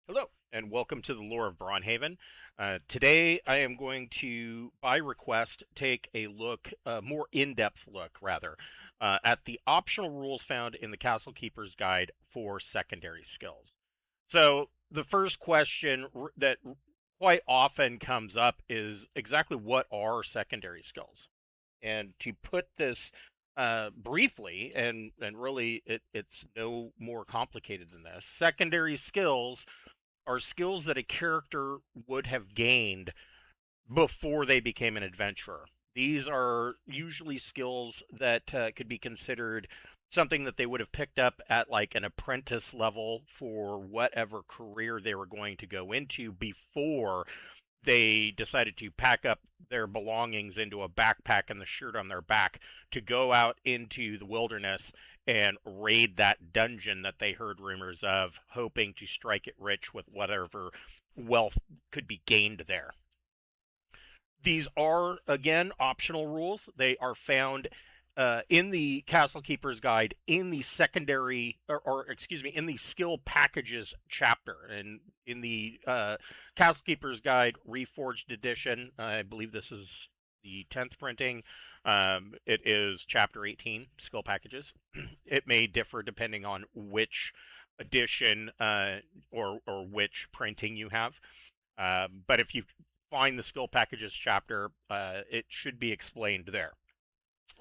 Hello, and welcome to the Lore of Braunhaven. Today, I am going to, by request, take a look, a more in-depth look, rather, at the optional rules found in the Castle Keeper's Guide for secondary skills. So, the first question that quite often comes up is exactly what are secondary skills? And to put this briefly, and really it's no more complicated than this, secondary skills are skills that a character would have gained before they became an adventurer. These are usually skills that could be considered something that they would have picked up at like an apprentice level for whatever career they were going to go into before they decided to pack up their belongings into a backpack and the shirt on their back to go out into the wilderness and raid that dungeon that they heard rumors of, hoping to strike it rich with whatever wealth could be gained there. These are, again, optional rules. They are found in the Castle Keeper's Guide in the secondary, or excuse me, in the skill packages chapter. And in the Castle Keeper's Guide Reforged Edition, I believe this is the 10th printing. It is chapter 18, skill packages. It may differ depending on which edition or which printing you have. But if you find the skill packages chapter, it should be explained there.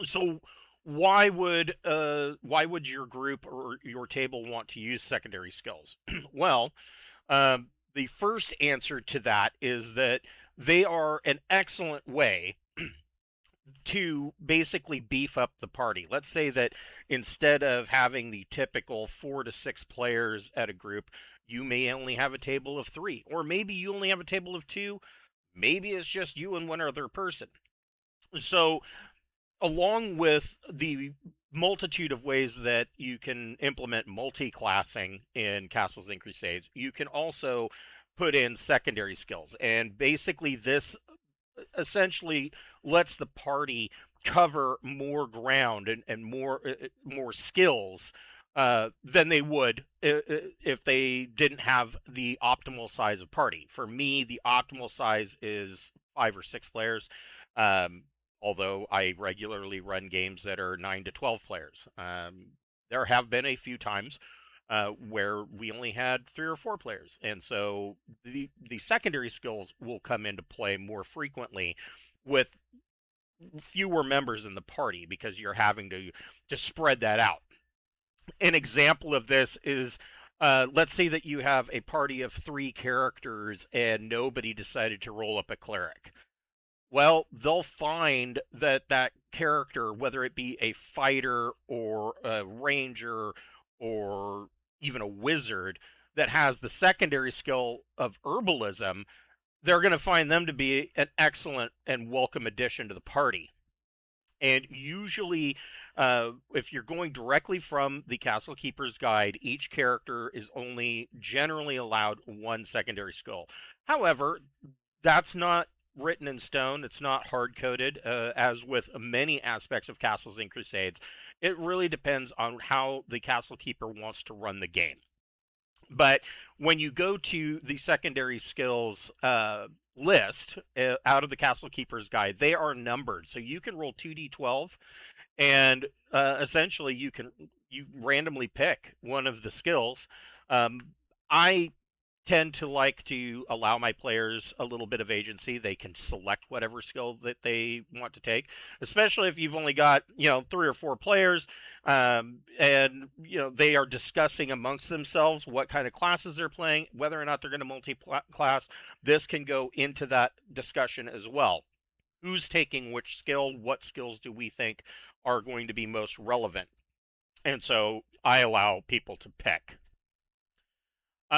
So why would your group or your table want to use secondary skills? Well, the first answer to that is that they are an excellent way to basically beef up the party. Let's say that instead of having the typical 4 to 6 players at a group, you may only have a table of 3, or maybe you only have a table of 2. Maybe it's just you and one other person. So, along with the multitude of ways that you can implement multi-classing in Castles and Crusades, you can also put in secondary skills. And basically, this essentially lets the party cover more ground and more skills than they would if they didn't have the optimal size of party. For me, the optimal size is 5 or 6 players. Um, Although I regularly run games that are 9 to 12 players. There have been a few times where we only had 3 or 4 players, and so the secondary skills will come into play more frequently with fewer members in the party because you're having to spread that out. An example of this is, let's say that you have a party of 3 characters and nobody decided to roll up a cleric. Well, they'll find that that character, whether it be a fighter or a ranger or even a wizard that has the secondary skill of herbalism, they're going to find them to be an excellent and welcome addition to the party. And usually, if you're going directly from the Castle Keeper's Guide, each character is only generally allowed 1 secondary skill. However, that's not written in stone. It's not hard coded, as with many aspects of Castles and Crusades. It really depends on how the Castle Keeper wants to run the game. But when you go to the secondary skills list out of the Castle Keeper's Guide, they are numbered. So you can roll 2d12, and essentially you randomly pick one of the skills. I tend to like to allow my players a little bit of agency. They can select whatever skill that they want to take, especially if you've only got 3 or 4 players, and they are discussing amongst themselves what kind of classes they're playing, whether or not they're going to multi-class. This can go into that discussion as well. Who's taking which skill? What skills do we think are going to be most relevant? And so I allow people to pick.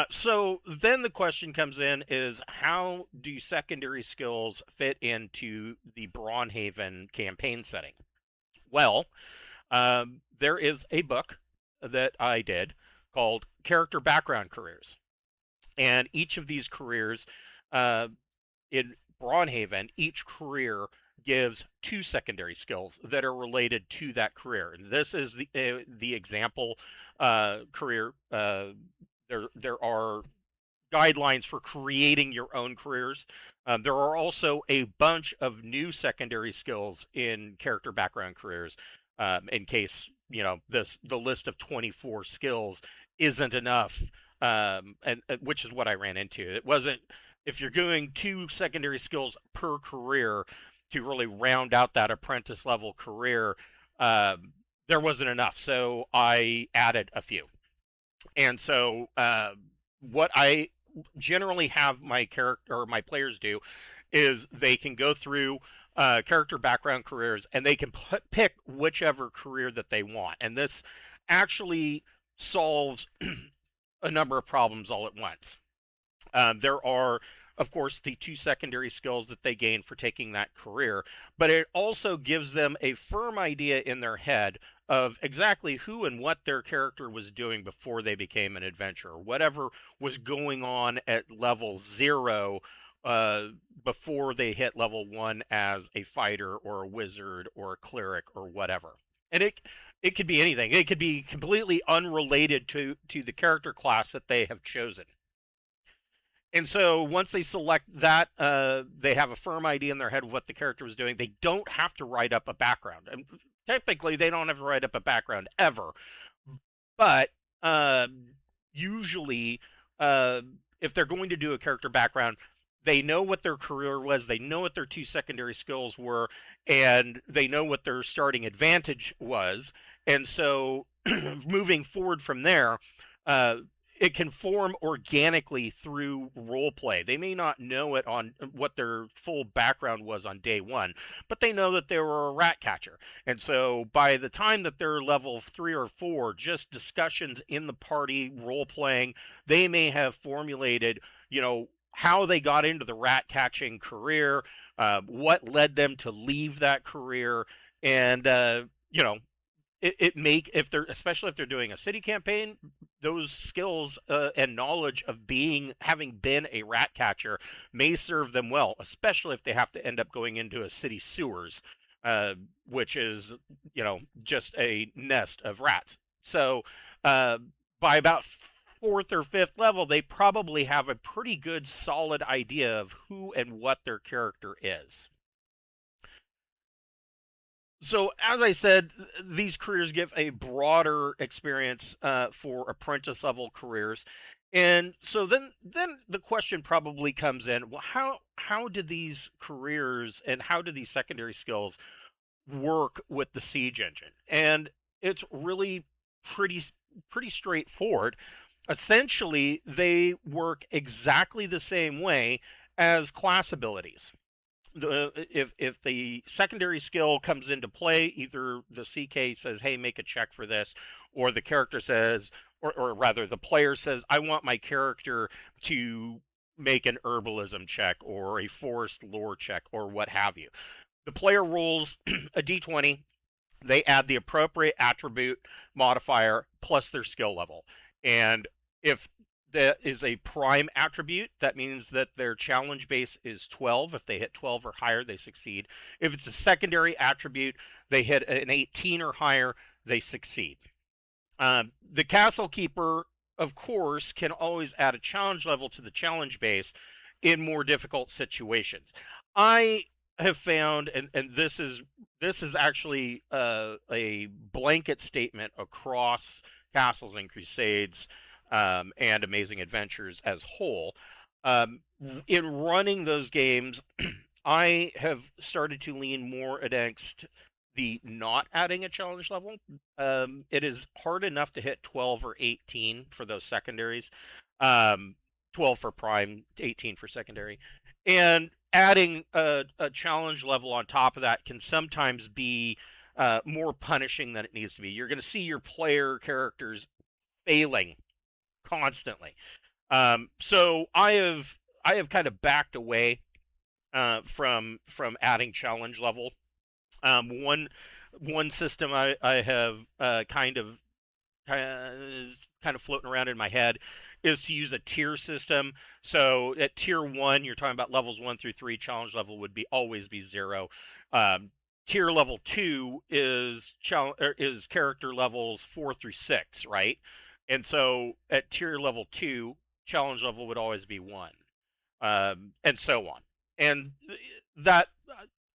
So then the question comes in is, how do secondary skills fit into the Braunhaven campaign setting? Well, there is a book that I did called Character Background Careers. And each of these careers uh, in Braunhaven, each career gives 2 secondary skills that are related to that career. And this is the example career. There are guidelines for creating your own careers. There are also a bunch of new secondary skills in character background careers. In case the list of 24 skills isn't enough, and which is what I ran into. It wasn't if you're doing 2 secondary skills per career to really round out that apprentice level career. There wasn't enough, so I added a few. And so, what I generally have my character or my players do is they can go through character background careers and they can pick whichever career that they want. And this actually solves a number of problems all at once. There are, of course, the 2 secondary skills that they gain for taking that career, but it also gives them a firm idea in their head of exactly who and what their character was doing before they became an adventurer. Whatever was going on at level 0 uh, before they hit level 1 as a fighter or a wizard or a cleric or whatever. And it could be anything. It could be completely unrelated to the character class that they have chosen. And so once they select that, they have a firm idea in their head of what the character was doing. They don't have to write up a background. And technically, they don't have to write up a background ever. But usually, if they're going to do a character background, they know what their career was, they know what their 2 secondary skills were, and they know what their starting advantage was. And so moving forward from there, uh, it can form organically through role play. They may not know it on what their full background was on day 1, but they know that they were a rat catcher. And so by the time that they're level 3 or 4, just discussions in the party, role playing, they may have formulated, how they got into the rat catching career, what led them to leave that career, and it make if they're especially if they're doing a city campaign, those skills and knowledge of having been a rat catcher may serve them well, especially if they have to end up going into a city sewers, which is just a nest of rats. So by about fourth or fifth level, they probably have a pretty good solid idea of who and what their character is. So, as I said, these careers give a broader experience for apprentice level careers, and so then the question probably comes in: well, how do these careers and how do these secondary skills work with the siege engine? And it's really pretty pretty straightforward. Essentially, they work exactly the same way as class abilities. If the secondary skill comes into play, either the CK says, "Hey, make a check for this," or the character says, or rather, the player says, "I want my character to make an herbalism check or a forest lore check or what have you." The player rolls a d20. They add the appropriate attribute modifier plus their skill level, and if that is a prime attribute, that means that their challenge base is 12. If they hit 12 or higher, they succeed. If it's a secondary attribute, they hit an 18 or higher, they succeed. The castle keeper, of course, can always add a challenge level to the challenge base in more difficult situations. I have found, and this is actually a blanket statement across Castles and Crusades and Amazing Adventures as whole. In running those games, I have started to lean more against the not adding a challenge level. It is hard enough to hit 12 or 18 for those secondaries, 12 for prime, 18 for secondary. And adding a challenge level on top of that can sometimes be more punishing than it needs to be. You're going to see your player characters failing constantly. So I have kind of backed away from adding challenge level. One system I have kind of floating around in my head is to use a tier system. So at tier 1, you're talking about levels 1 through 3. Challenge level would always be 0. Tier level 2 is character levels 4 through 6, right? And so at tier level 2, challenge level would always be 1, and so on. And that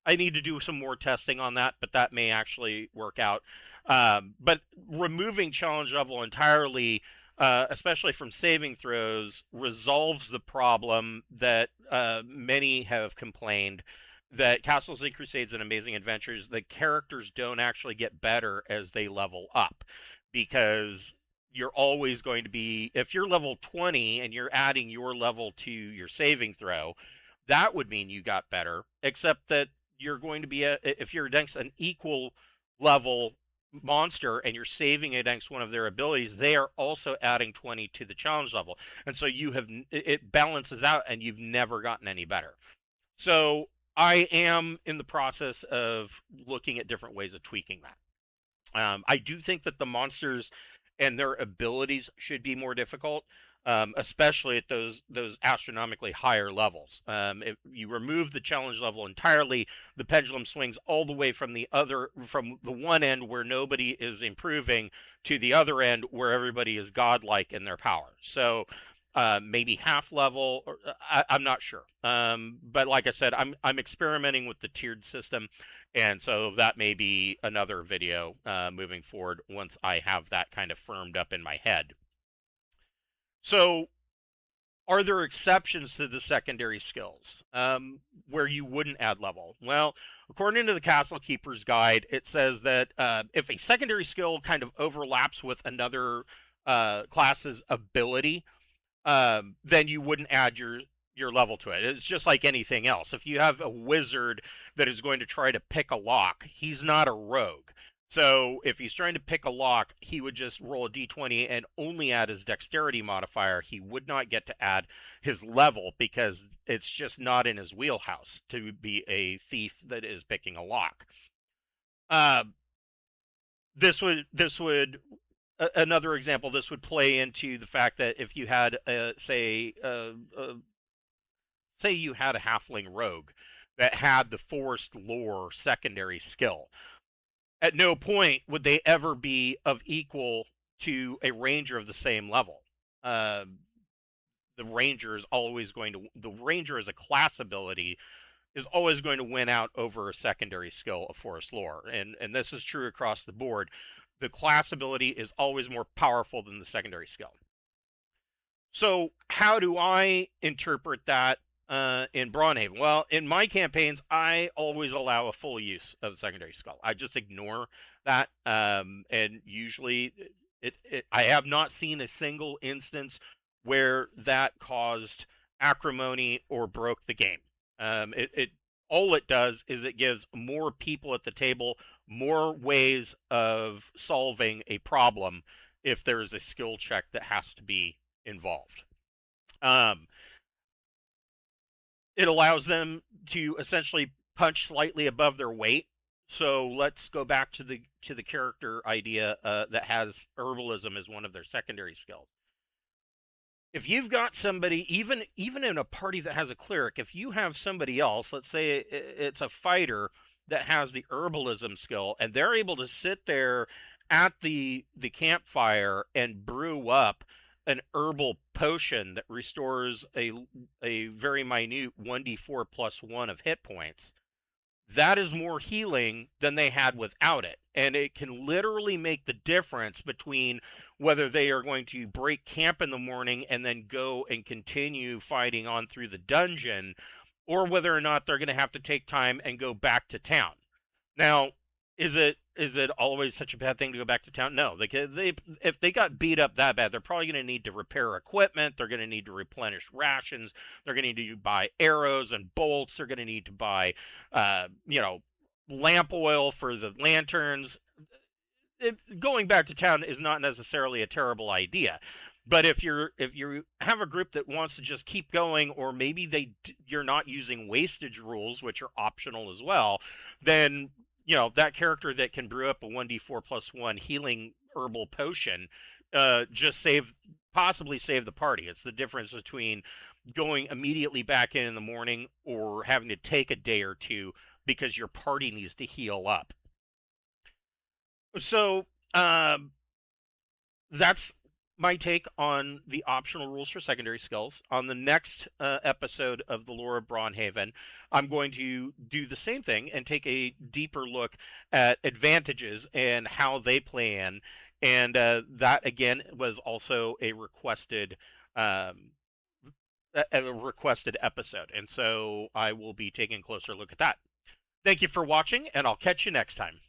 I need to do some more testing on that, but that may actually work out. But removing challenge level entirely, especially from saving throws, resolves the problem that many have complained that Castles and Crusades and Amazing Adventures, the characters don't actually get better as they level up, because you're always going to be, if you're level 20 and you're adding your level to your saving throw, that would mean you got better, except that you're going to be if you're against an equal level monster and you're saving against one of their abilities, they are also adding 20 to the challenge level, and so it balances out and you've never gotten any better. So I am in the process of looking at different ways of tweaking that. I do think that the monsters and their abilities should be more difficult, especially at those astronomically higher levels. If you remove the challenge level entirely, the pendulum swings all the way from the one end where nobody is improving to the other end where everybody is godlike in their power. So maybe half level, or, I'm not sure. But like I said, I'm experimenting with the tiered system, and so that may be another video moving forward once I have that kind of firmed up in my head. So, are there exceptions to the secondary skills where you wouldn't add level? Well, according to the Castle Keeper's Guide, it says that if a secondary skill kind of overlaps with another class's ability, then you wouldn't add your level to it. It's just like anything else. If you have a wizard that is going to try to pick a lock, he's not a rogue. So if he's trying to pick a lock, he would just roll a d20 and only add his dexterity modifier. He would not get to add his level because it's just not in his wheelhouse to be a thief that is picking a lock. This would another example. This would play into the fact that if you had, say you had a halfling rogue that had the forest lore secondary skill, at no point would they ever be of equal to a ranger of the same level. The ranger as a class ability is always going to win out over a secondary skill of forest lore, and this is true across the board. The class ability is always more powerful than the secondary skill. So how do I interpret that in Braunhaven? Well, in my campaigns, I always allow a full use of the secondary skill. I just ignore that, and usually I have not seen a single instance where that caused acrimony or broke the game. All it does is it gives more people at the table more ways of solving a problem if there is a skill check that has to be involved. It allows them to essentially punch slightly above their weight. So let's go back to the character idea that has herbalism as one of their secondary skills. If you've got somebody, even in a party that has a cleric, if you have somebody else, let's say it's a fighter that has the herbalism skill, and they're able to sit there at the campfire and brew up an herbal potion that restores a very minute 1d4 plus 1 of hit points, that is more healing than they had without it. And it can literally make the difference between whether they are going to break camp in the morning and then go and continue fighting on through the dungeon, or whether or not they're going to have to take time and go back to town. Now, is it always such a bad thing to go back to town? No. If they got beat up that bad, they're probably going to need to repair equipment. They're going to need to replenish rations. They're going to need to buy arrows and bolts. They're going to need to buy, lamp oil for the lanterns. Going back to town is not necessarily a terrible idea. But if you have a group that wants to just keep going, or maybe you're not using wastage rules, which are optional as well, then that character that can brew up a 1d4 plus 1 healing herbal potion possibly save the party. It's the difference between going immediately back in the morning or having to take a day or two because your party needs to heal up. So that's my take on the optional rules for secondary skills. On the next episode of the Lore of Braunhaven, I'm going to do the same thing and take a deeper look at advantages and how they play in. And that, again, was also um, a requested episode. And so I will be taking a closer look at that. Thank you for watching, and I'll catch you next time.